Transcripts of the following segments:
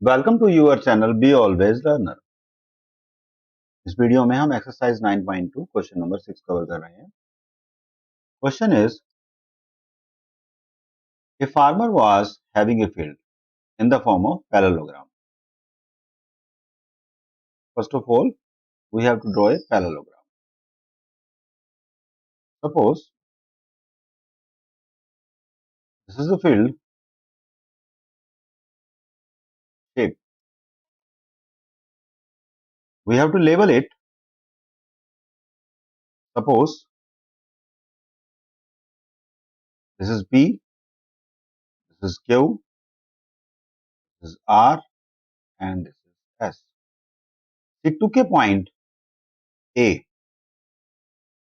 Welcome to your channel be always learner. इस video में हम एक्सरसाइज 9.2 क्वेश्चन नंबर 6 कवर कर रहे हैं। Question is a farmer was having a field in the form of parallelogram. First of all we have to draw a parallelogram. Suppose this is the field shape. We have to label it. Suppose this is P, this is Q, this is R, and this is S. It took a point A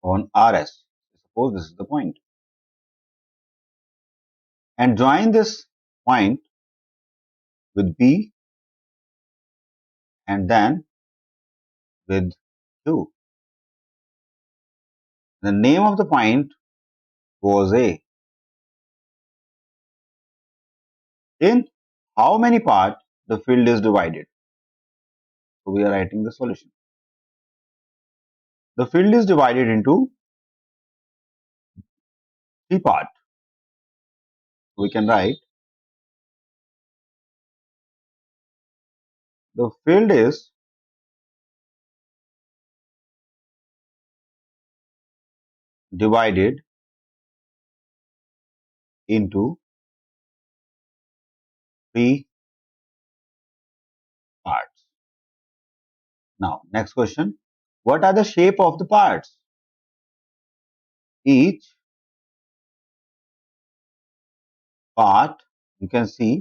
on RS. Suppose this is the point, and join this point with B and then with Q. The name of the point was A. In how many parts the field is divided? So we are writing the solution. The field is divided into three parts. We can write the field is divided into three parts. Now, next question. What are the shape of the parts? Each part, you can see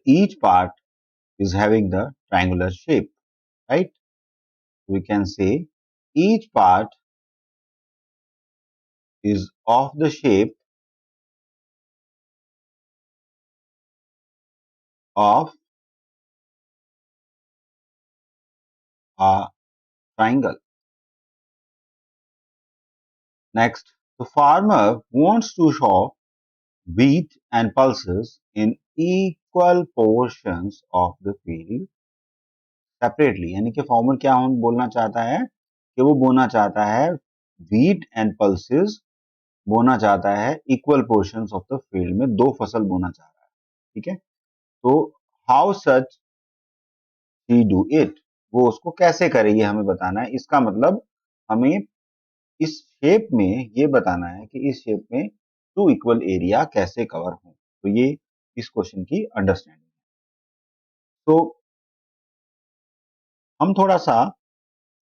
each part is having the triangular shape, right? We can say each part is of the shape of a triangle. Next, the farmer wants to sow wheat and pulses in equal portions of the field separately. यानी कि farmer क्या बोलना चाहता है कि वो बोना चाहता है wheat and pulses बोना चाहता है equal portions of the field में, दो फसल बोना चाह रहा है। ठीक है, तो how such he do it, वो उसको कैसे करे ये हमें बताना है। इसका मतलब हमें इस शेप में ये बताना है कि इस शेप में टू इक्वल एरिया कैसे कवर हो। तो ये इस क्वेश्चन की अंडरस्टैंडिंग है। तो हम थोड़ा सा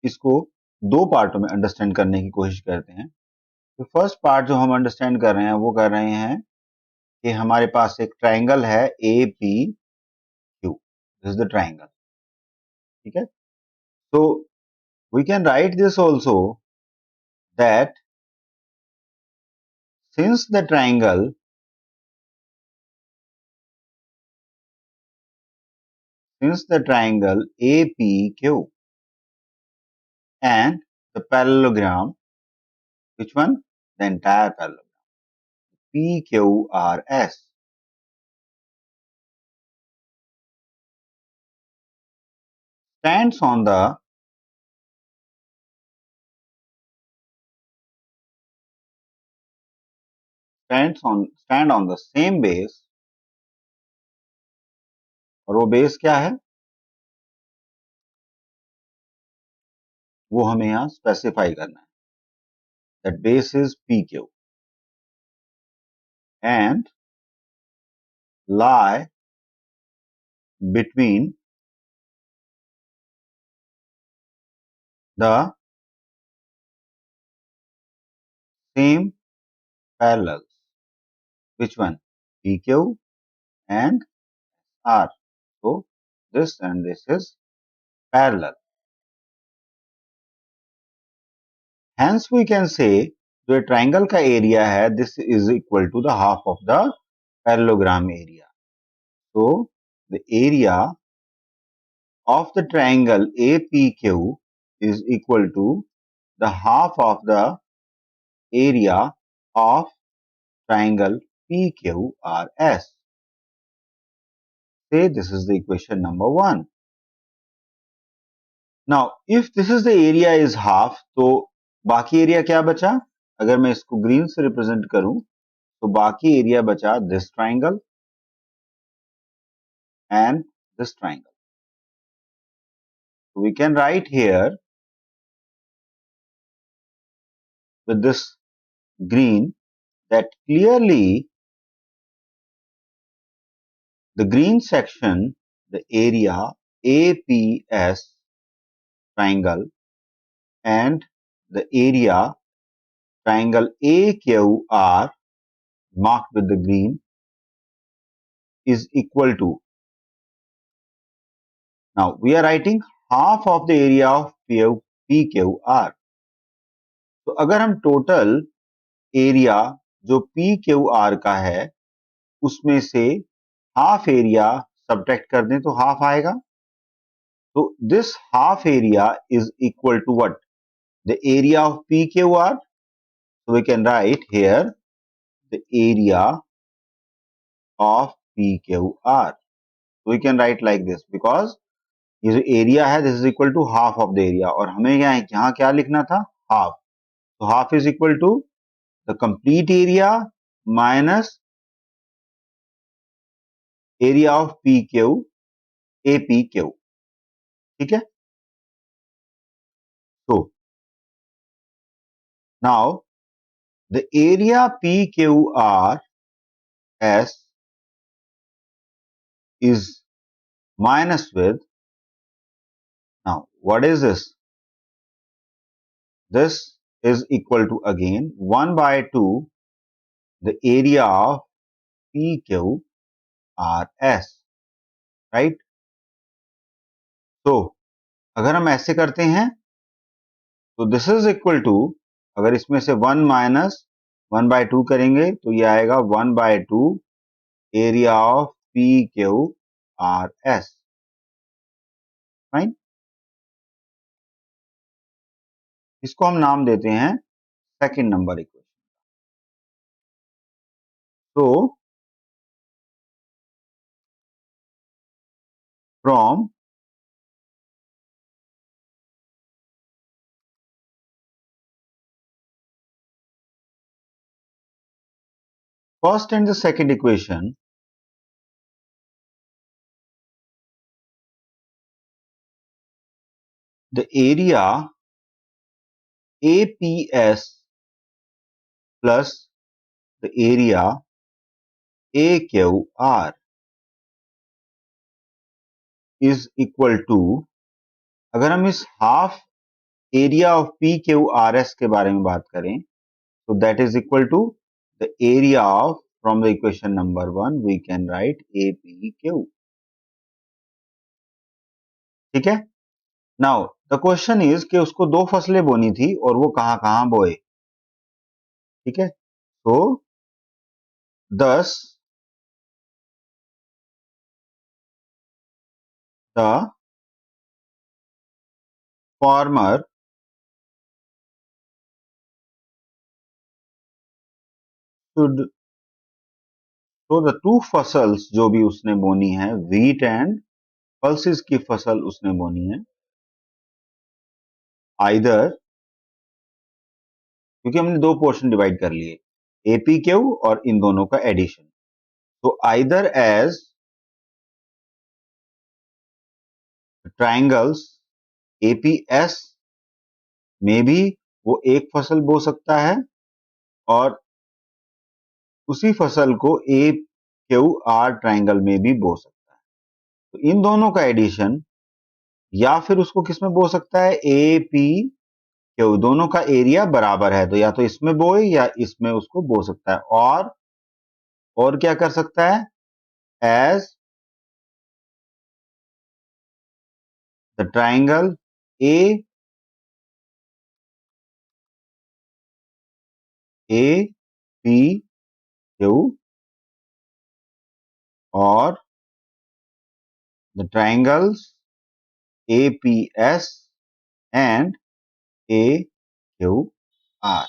इसको दो पार्टों में अंडरस्टैंड करने की कोशिश करते हैं। तो फर्स्ट पार्ट जो हम अंडरस्टैंड कर रहे हैं वो कर रहे हैं कि हमारे पास एक ट्राइंगल है A P Q, this is the triangle. ठीक है, तो we can write this also that since the triangle APQ and the parallelogram, which one? The entire parallelogram PQRS stands on the stand on the same base। और वो base क्या है वो हमें यहाँ स्पेसिफाई करना है। That base is PQ and lie between the same parallels, which one? PQ and R. So this and this is parallel. Hence we can say जो ट्राइंगल का एरिया है this is equal to the half of the parallelogram area. So the area of the triangle APQ is equal to the half of the area of triangle PQRS. say this is the equation number 1. Now, if this is the area is half, तो बाकी area क्या बचा? अगर मैं इसको green से represent करूं तो बाकी एरिया बचा this triangle and this triangle. So we can write here with this green that clearly the green section, the area APS triangle and the area triangle AQR marked with the green is equal to. Now we are writing half of the area of PQR. तो अगर हम total area जो PQR का है उसमें से half area subtract कर दें तो हाफ आएगा. तो this half area is equal to what? The area of PQR. So we can write here the area of PQR. So we can write like this because ये जो area है this is equal to half of the area और हमें यहाँ क्या लिखना था? Half. तो half is equal to the complete area minus area of PQ APQ. ठीक है. So now the area PQRS is minus with, now what is this? This is equal to again 1 by 2 the area of PQRS, right? So अगर हम ऐसे करते हैं तो this is equal to, अगर इसमें से 1 माइनस 1 by 2 करेंगे तो ये आएगा 1 by 2 area of PQRS. Fine. इसको हम नाम देते हैं second number equation. So from first and the second equation, the area APS plus the area AQR is equal to, अगर हम इस हाफ एरिया ऑफ PQRS के बारे में बात करें तो that is equal to the area of, from the equation number 1 we can write APQ. ठीक है. नाउ द क्वेश्चन इज कि उसको 2 फसलें बोनी थी और वो कहां कहां बोए. ठीक है. तो 10 the farmer should, तो द टू फसल्स जो भी उसने बोनी है, व्हीट एंड पल्सेस की फसल उसने बोनी है, आइदर, क्योंकि हमने 2 पोर्शन डिवाइड कर लिए, APQ और इन दोनों का एडिशन. तो आइदर एज ट्राइंगल्स APS में भी वो एक फसल बो सकता है और उसी फसल को AQR ट्राइंगल में भी बो सकता है. तो इन दोनों का एडिशन, या फिर उसको किस में बो सकता है? APQ. दोनों का एरिया बराबर है तो या तो इसमें बोए या इसमें उसको बो सकता है. और क्या कर सकता है? एज द ट्राइंगल APQ और the triangles APS and AQR.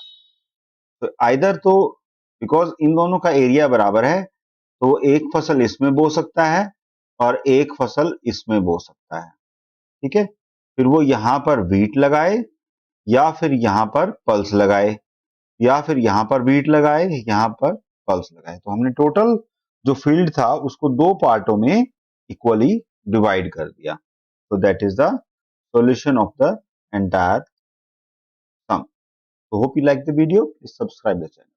तो आइदर, तो बिकॉज इन दोनों का एरिया बराबर है तो एक फसल इसमें बो सकता है और एक फसल इसमें बो सकता है। ठीक है, फिर वो यहाँ पर वीट लगाए या फिर यहाँ पर पल्स लगाए, या फिर यहाँ पर वीट लगाए, यहाँ पर पल्स लगाए। तो हमने टोटल जो फील्ड था उसको दो पार्टों में इक्वली डिवाइड कर दिया। So that is the solution of the entire sum. So hope you like the video. Please subscribe the channel.